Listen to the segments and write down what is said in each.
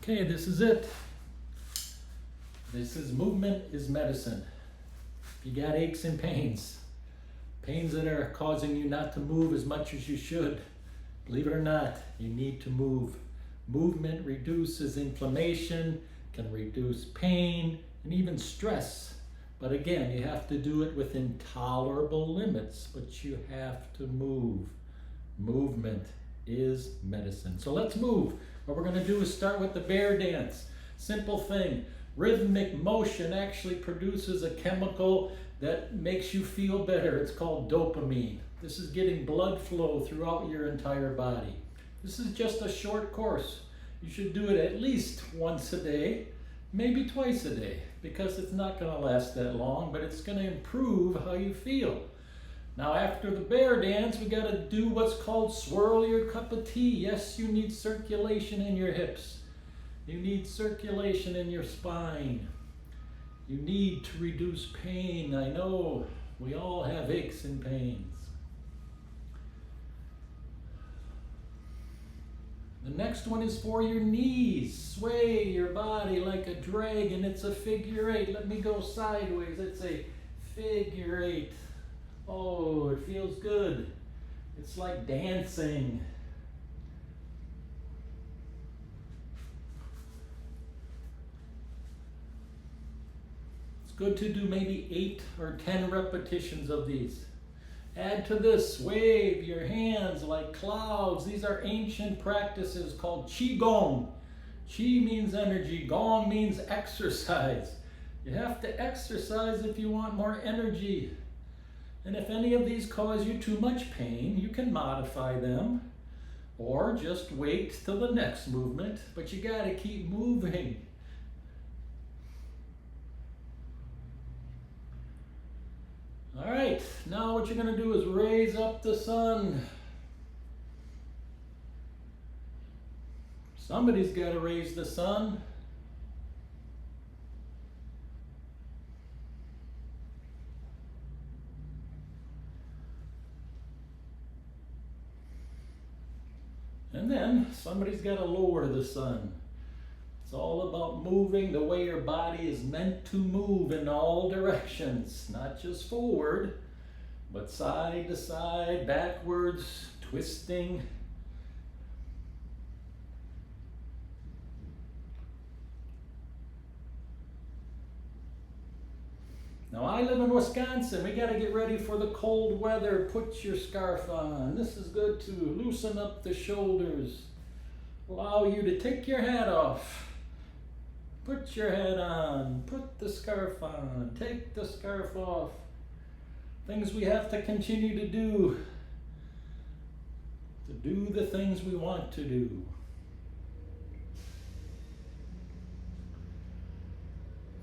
Okay, this is it. This is movement is medicine. If you got aches and pains that are causing you not to move as much as you should, believe it or not, you need to move. Movement reduces inflammation, can reduce pain, and even stress. But again, you have to do it within tolerable limits, but you have to move. Movement is medicine. So let's move. What we're going to do is start with the bear dance. Simple thing. Rhythmic motion actually produces a chemical that makes you feel better. It's called dopamine. This is getting blood flow throughout your entire body. This is just a short course. You should do it at least once a day, maybe twice a day, because it's not going to last that long, but it's going to improve how you feel. Now after the bear dance, we got to do what's called swirl your cup of tea. Yes, you need circulation in your hips. You need circulation in your spine. You need to reduce pain. I know we all have aches and pains. The next one is for your knees. Sway your body like a dragon. It's a figure eight. Let me go sideways. It's a figure eight. Oh, it feels good. It's like dancing. It's good to do maybe 8 or 10 repetitions of these. Add to this, wave your hands like clouds. These are ancient practices called Qigong. Qi means energy, Gong means exercise. You have to exercise if you want more energy. And if any of these cause you too much pain, you can modify them or just wait till the next movement, but you got to keep moving. All right, now what you're going to do is raise up the sun. Somebody's got to raise the sun. And then somebody's got to lower the sun. It's all about moving the way your body is meant to move in all directions, not just forward, but side to side, backwards, twisting. Now I live in Wisconsin. We got to get ready for the cold weather. Put your scarf on. This is good too. Loosen up the shoulders. Allow you to take your hat off. Put your hat on. Put the scarf on. Take the scarf off. Things we have to continue to do the things we want to do.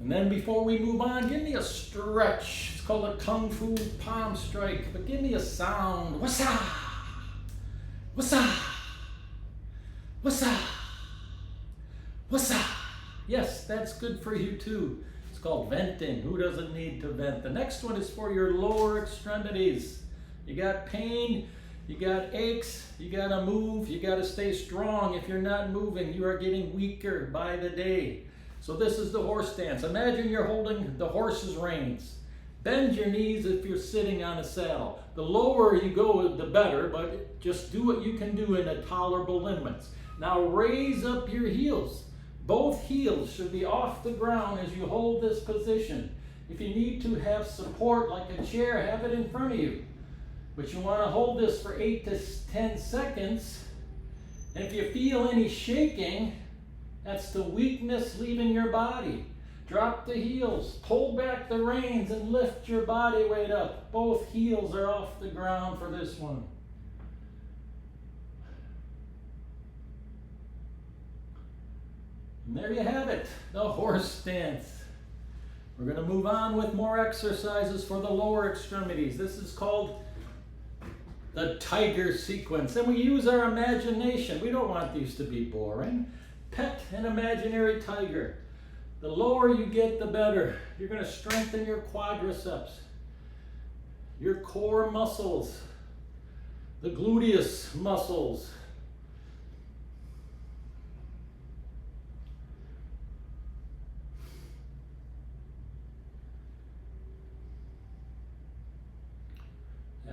And then before we move on, give me a stretch. It's called a Kung Fu palm strike, but give me a sound. Wassa! Wassa! Wassa! Wassa! Yes, that's good for you too. It's called venting. Who doesn't need to vent? The next one is for your lower extremities. You got pain, you got aches, you gotta move, you gotta stay strong. If you're not moving, you are getting weaker by the day. So this is the horse dance. Imagine you're holding the horse's reins. Bend your knees if you're sitting on a saddle. The lower you go, the better, but just do what you can do in a tolerable limits. Now raise up your heels. Both heels should be off the ground as you hold this position. If you need to have support like a chair, have it in front of you. But you want to hold this for 8 to 10 seconds. And if you feel any shaking, that's the weakness leaving your body. Drop the heels, pull back the reins, and lift your body weight up. Both heels are off the ground for this one. And there you have it, the horse dance. We're going to move on with more exercises for the lower extremities. This is called the tiger sequence. And we use our imagination. We don't want these to be boring. Pet an imaginary tiger. The lower you get, the better. You're going to strengthen your quadriceps, your core muscles, the gluteus muscles.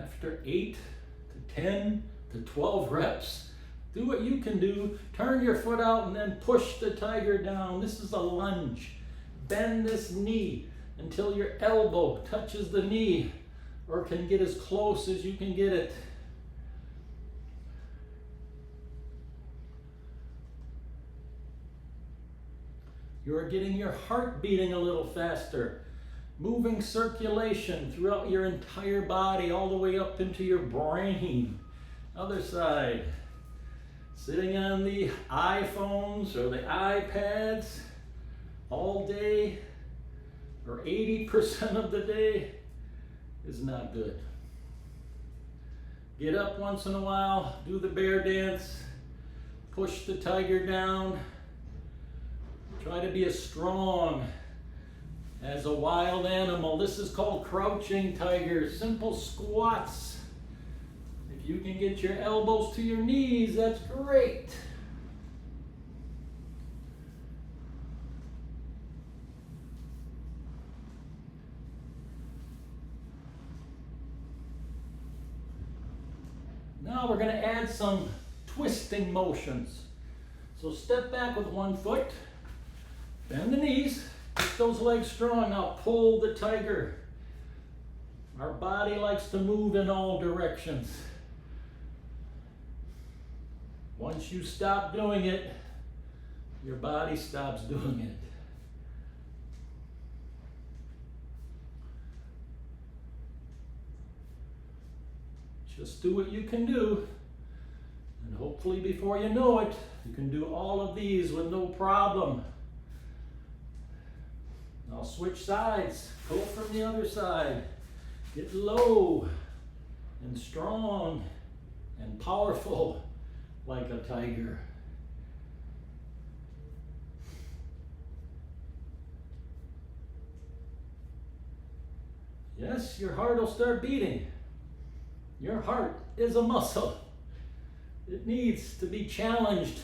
After 8 to 10 to 12 reps, do what you can do. Turn your foot out and then push the tiger down. This is a lunge. Bend this knee until your elbow touches the knee or can get as close as you can get it. You are getting your heart beating a little faster, moving circulation throughout your entire body, all the way up into your brain. Other side. Sitting on the iPhones or the iPads all day, or 80% of the day, is not good. Get up once in a while, do the bear dance, push the tiger down. Try to be as strong as a wild animal. This is called crouching tiger. Simple squats. If you can get your elbows to your knees, that's great. Now we're going to add some twisting motions. So step back with one foot. Bend the knees, get those legs strong. Now pull the tiger. Our body likes to move in all directions. Once you stop doing it, your body stops doing it. Just do what you can do, and hopefully before you know it, you can do all of these with no problem. Now switch sides, go from the other side. Get low and strong and powerful like a tiger. Yes, your heart will start beating. Your heart is a muscle. It needs to be challenged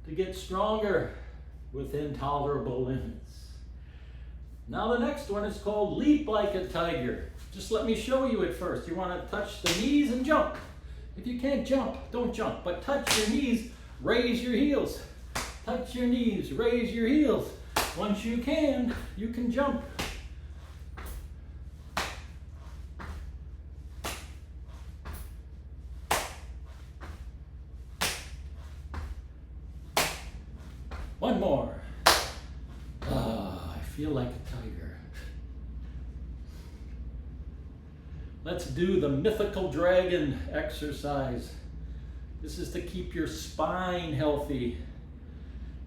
to get stronger within tolerable limits. Now the next one is called leap like a tiger. Just let me show you it first. You want to touch the knees and jump. If you can't jump, don't jump, but touch your knees, raise your heels. Touch your knees, raise your heels. Once you can jump. One more. I feel like a tiger. Let's do the mythical dragon exercise. This is to keep your spine healthy.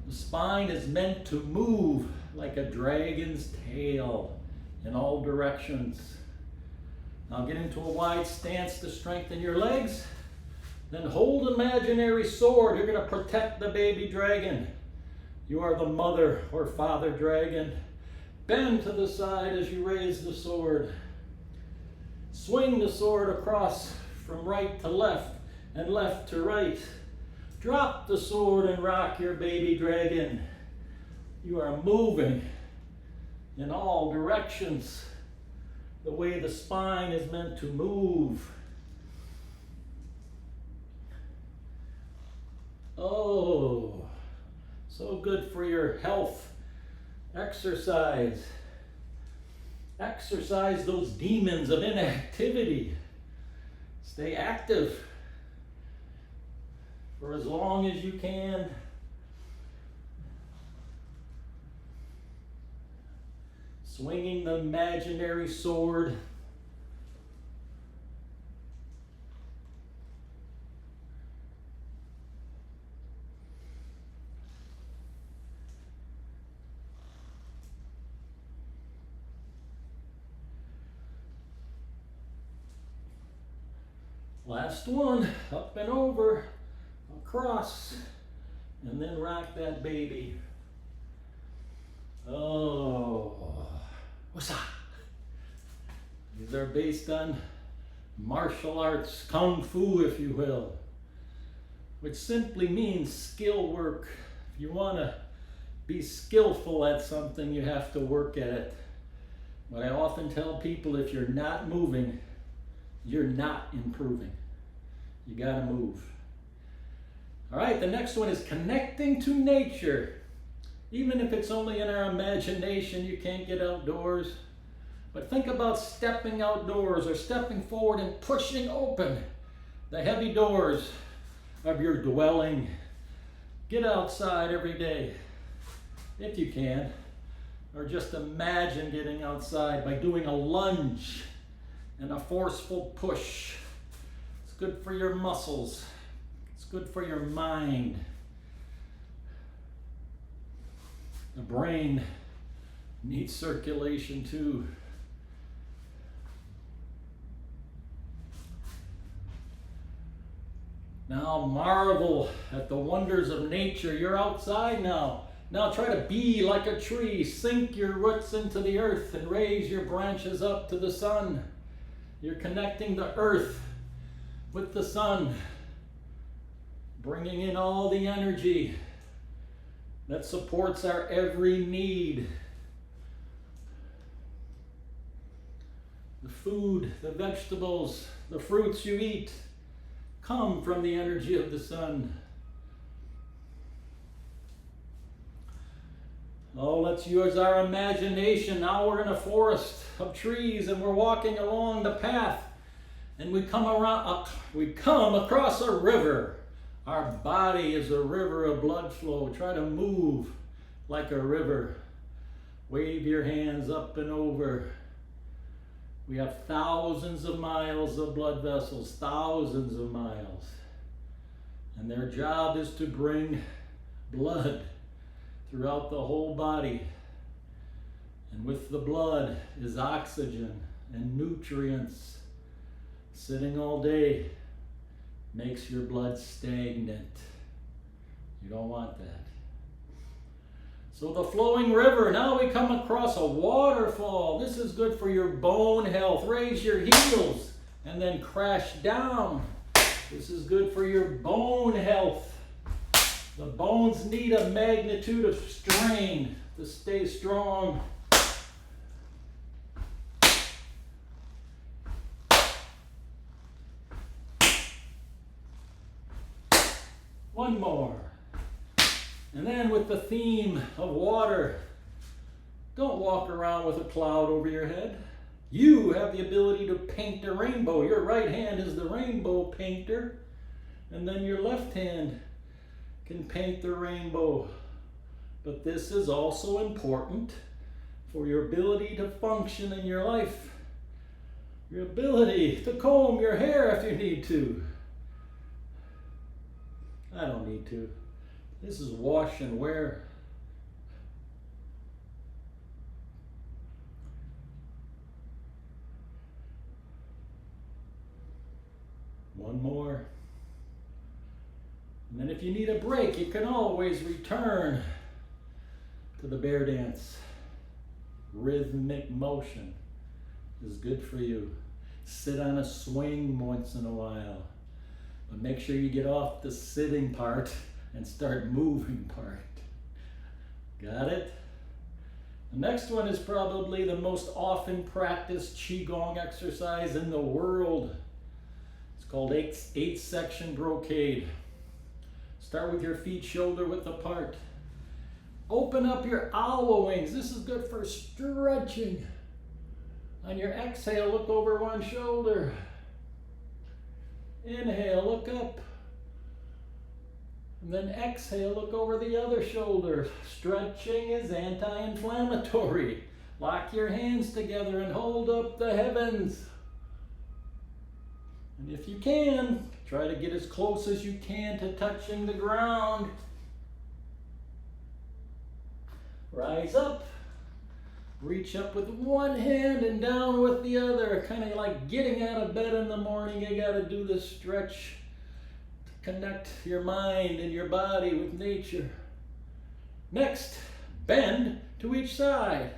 The spine is meant to move like a dragon's tail in all directions. Now get into a wide stance to strengthen your legs. Then hold an imaginary sword. You're going to protect the baby dragon. You are the mother or father dragon. Bend to the side as you raise the sword. Swing the sword across from right to left and left to right. Drop the sword and rock your baby dragon. You are moving in all directions the way the spine is meant to move. Oh, so good for your health. Exercise. Exercise those demons of inactivity. Stay active for as long as you can. Swinging the imaginary sword. Last one, up and over, across, and then rock that baby. Oh, what's that? These are based on martial arts, kung fu, if you will, which simply means skill work. If you want to be skillful at something, you have to work at it. But I often tell people, if you're not moving, you're not improving. You gotta move. All right, the next one is connecting to nature. Even if it's only in our imagination, you can't get outdoors. But think about stepping outdoors or stepping forward and pushing open the heavy doors of your dwelling. Get outside every day, if you can. Or just imagine getting outside by doing a lunge and a forceful push. It's good for your muscles. It's good for your mind. The brain needs circulation too. Now marvel at the wonders of nature. You're outside now. Now try to be like a tree. Sink your roots into the earth and raise your branches up to the sun. You're connecting the earth with the sun, bringing in all the energy that supports our every need. The food, the vegetables, the fruits you eat come from the energy of the sun. Oh, let's use our imagination. Now we're in a forest of trees and we're walking along the path and we come across a river. Our body is a river of blood flow. Try to move like a river. Wave your hands up and over. We have thousands of miles of blood vessels, thousands of miles. And their job is to bring blood throughout the whole body. And with the blood is oxygen and nutrients. Sitting all day makes your blood stagnant. You don't want that. So the flowing river, now we come across a waterfall. This is good for your bone health. Raise your heels and then crash down. This is good for your bone health. The bones need a magnitude of strain to stay strong. One more. And then with the theme of water, don't walk around with a cloud over your head. You have the ability to paint a rainbow. Your right hand is the rainbow painter, and then your left hand can paint the rainbow. But this is also important for your ability to function in your life. Your ability to comb your hair if you need to. I don't need to. This is wash and wear. One more. And then if you need a break, you can always return to the bear dance. Rhythmic motion is good for you. Sit on a swing once in a while. But make sure you get off the sitting part and start moving part. Got it? The next one is probably the most often practiced Qigong exercise in the world. It's called eight section brocade. Start with your feet shoulder width apart. Open up your owl wings. This is good for stretching. On your exhale, look over one shoulder. Inhale, look up. And then exhale, look over the other shoulder. Stretching is anti-inflammatory. Lock your hands together and hold up the heavens. And if you can, try to get as close as you can to touching the ground. Rise up. Reach up with one hand and down with the other. Kind of like getting out of bed in the morning. You got to do this stretch to connect your mind and your body with nature. Next, bend to each side.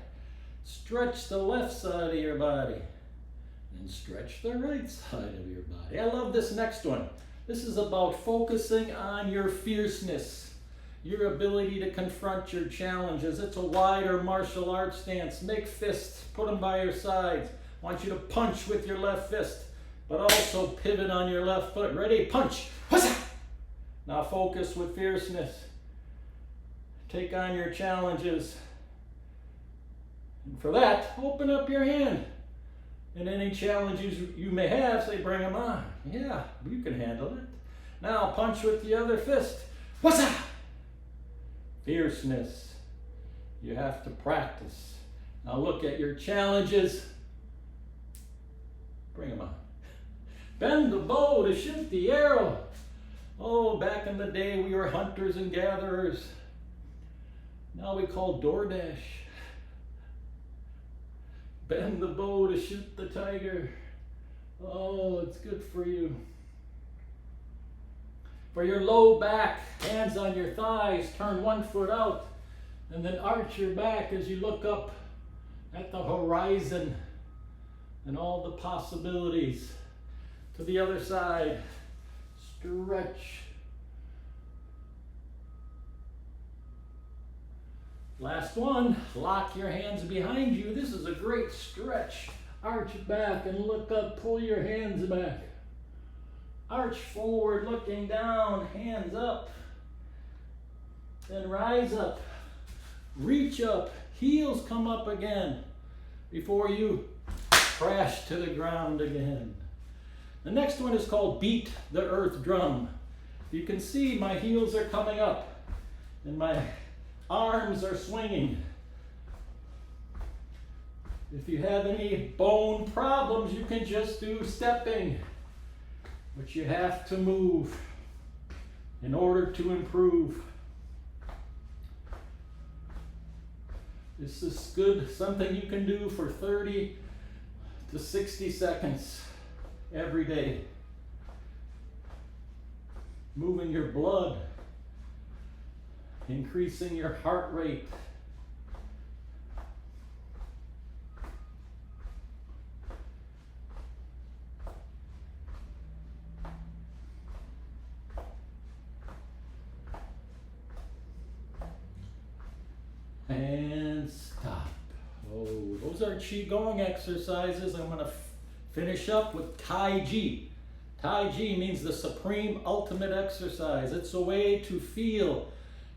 Stretch the left side of your body. And stretch the right side of your body. I love this next one. This is about focusing on your fierceness, your ability to confront your challenges. It's a wider martial arts stance. Make fists, put them by your sides. I want you to punch with your left fist. but also pivot on your left foot. Ready? Punch. Now focus with fierceness. Take on your challenges. And for that, open up your hand. And any challenges you may have, say, bring them on. Yeah, you can handle it. Now punch with the other fist. What's that? Fierceness. You have to practice. Now look at your challenges. Bring them on. Bend the bow to shoot the arrow. Oh, back in the day we were hunters and gatherers. Now we call DoorDash. Bend the bow to shoot the tiger. Oh, it's good for you. For your low back, hands on your thighs, turn one foot out, and then arch your back as you look up at the horizon and all the possibilities. To the other side, stretch. Last one, lock your hands behind you. This is a great stretch. Arch back and look up, pull your hands back. Arch forward, looking down, hands up. Then rise up, reach up, heels come up again before you crash to the ground again. The next one is called Beat the Earth Drum. You can see my heels are coming up and my arms are swinging. If you have any bone problems, you can just do stepping. But you have to move in order to improve. This is good, something you can do for 30 to 60 seconds every day. Moving your blood, increasing your heart rate. And stop. Oh, those are Qigong exercises. I'm going to finish up with Tai Chi. Tai Chi means the supreme ultimate exercise. It's a way to feel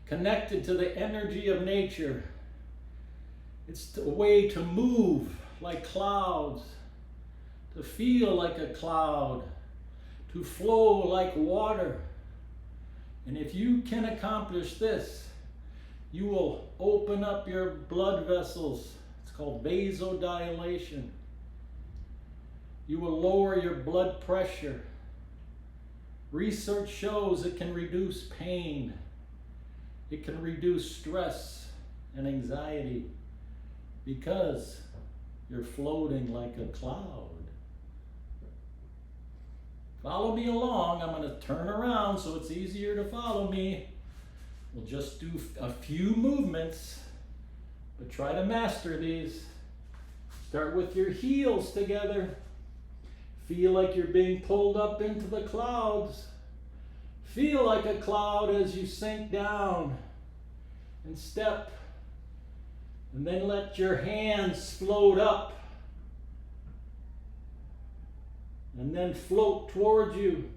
connected to the energy of nature. It's a way to move like clouds, to feel like a cloud, to flow like water. And if you can accomplish this, you will open up your blood vessels. It's called vasodilation. You will lower your blood pressure. Research shows it can reduce pain. It can reduce stress and anxiety because you're floating like a cloud. Follow me along. I'm going to turn around so it's easier to follow me. We'll just do a few movements, but try to master these. Start with your heels together. Feel like you're being pulled up into the clouds. Feel like a cloud as you sink down and step. And then let your hands float up. And then float towards you.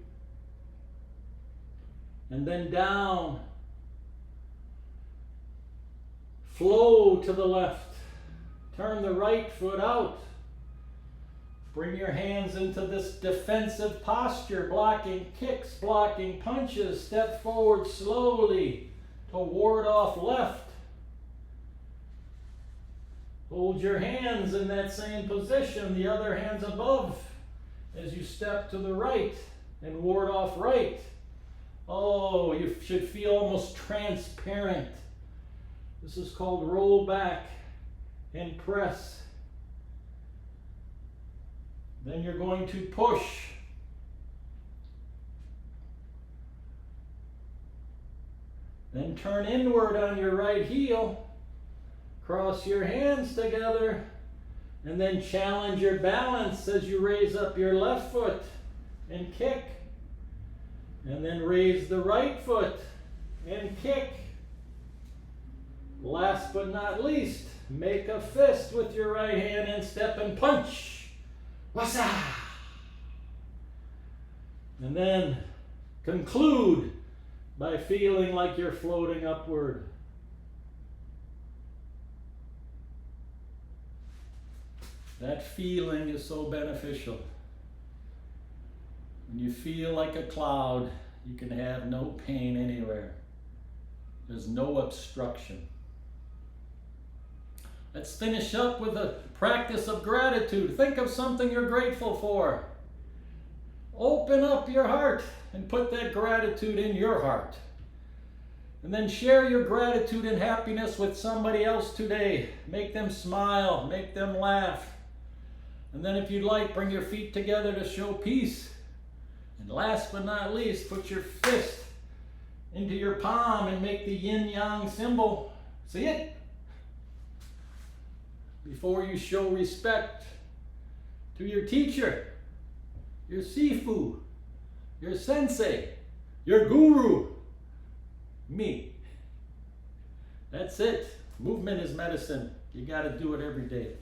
And then down. Flow to the left. Turn the right foot out. Bring your hands into this defensive posture, blocking kicks, blocking punches. Step forward slowly to ward off left. Hold your hands in that same position, the other hands above as you step to the right and ward off right. Oh, you should feel almost transparent. This is called roll back and press. Then you're going to push. Then turn inward on your right heel. Cross your hands together. And then challenge your balance as you raise up your left foot and kick. And then raise the right foot and kick. Last but not least, make a fist with your right hand and step and punch. Wassa! And then conclude by feeling like you're floating upward. That feeling is so beneficial. When you feel like a cloud, you can have no pain anywhere. There's no obstruction. Let's finish up with a practice of gratitude. Think of something you're grateful for. Open up your heart and put that gratitude in your heart. And then share your gratitude and happiness with somebody else today. Make them smile, make them laugh. And then if you'd like, bring your feet together to show peace. And last but not least, put your fist into your palm and make the yin-yang symbol. See it? Before you show respect to your teacher, your sifu, your sensei, your guru, me. That's it. Movement is medicine. You got to do it every day.